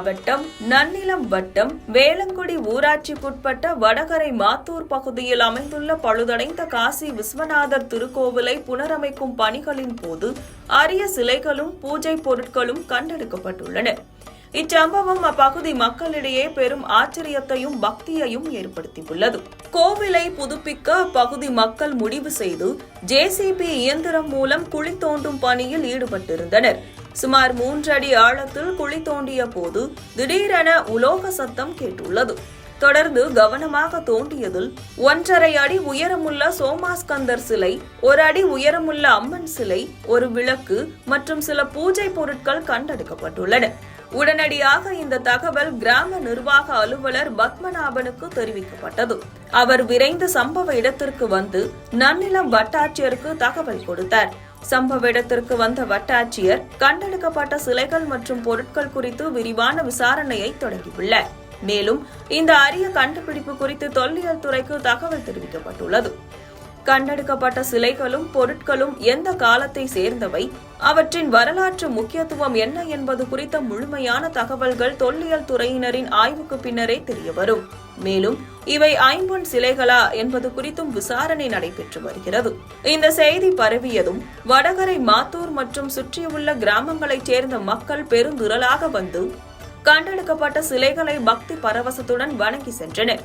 மாவட்டம் நன்னிலம் வட்டம் வேளங்குடி ஊராட்சிக்குட்பட்ட வடகரை மாத்தூர் பகுதியில் அமைந்துள்ள பழுதடைந்த காசி விஸ்வநாதர் திருக்கோவிலை புனரமைக்கும் பணிகளின் போது அரிய சிலைகளும் பூஜை பொருட்களும் கண்டெடுக்கப்பட்டுள்ளன. இச்சம்பவம் அப்பகுதி மக்களிடையே பெரும் ஆச்சரியத்தையும் பக்தியையும் ஏற்படுத்தியுள்ளது. கோவிலை புதுப்பிக்க அப்பகுதி மக்கள் முடிவு செய்து ஜேசிபி இயந்திரம் மூலம் குழி தோண்டும் பணியில் ஈடுபட்டிருந்தனர். சுமார் 3 அடி ஆழத்தில் குழி தோண்டிய போது திடீரென உலோக சத்தம் கேட்டுள்ளது. தொடர்ந்து கவனமாக தோண்டியதில் 1.5 அடி உயரமுள்ள சோமாஸ்கந்தர் சிலை, 1 அடி உயரமுள்ள அம்மன் சிலை, ஒரு விளக்கு மற்றும் சில பூஜை பொருட்கள் கண்டெடுக்கப்பட்டுள்ளன. உடனடியாக இந்த தகவல் கிராம நிர்வாக அலுவலர் பத்மநாபனுக்கு தெரிவிக்கப்பட்டது. அவர் விரைந்து சம்பவ இடத்திற்கு வந்து நன்னிலம் வட்டாட்சியருக்கு தகவல் கொடுத்தார். சம்பவ இடத்திற்கு வந்த வட்டாட்சியர் கண்டெடுக்கப்பட்ட சிலைகள் மற்றும் பொருட்கள் குறித்து விரிவான விசாரணையை தொடங்கியுள்ளார். மேலும் இந்த அரிய கண்டுபிடிப்பு குறித்து தொல்லியல் துறைக்கு தகவல் தெரிவிக்கப்பட்டுள்ளது. கண்டெடுக்கப்பட்ட சிலைகளும் பொருட்களும் எந்த காலத்தை சேர்ந்தவை, அவற்றின் வரலாற்று முக்கியத்துவம் என்ன என்பது குறித்த முழுமையான தகவல்கள் தொல்லியல் துறையினரின் ஆய்வுக்கு பின்னரே தெரியவரும். மேலும் இவை ஐம்பொன் சிலைகளா என்பது குறித்தும் விசாரணை நடைபெற்று வருகிறது. இந்த செய்தி பரவியதும் வடகரை மாத்தூர் மற்றும் சுற்றியுள்ள கிராமங்களைச் சேர்ந்த மக்கள் பெருந்திரளாக வந்து கண்டெடுக்கப்பட்ட சிலைகளை பக்தி பரவசத்துடன் வணங்கி சென்றனர்.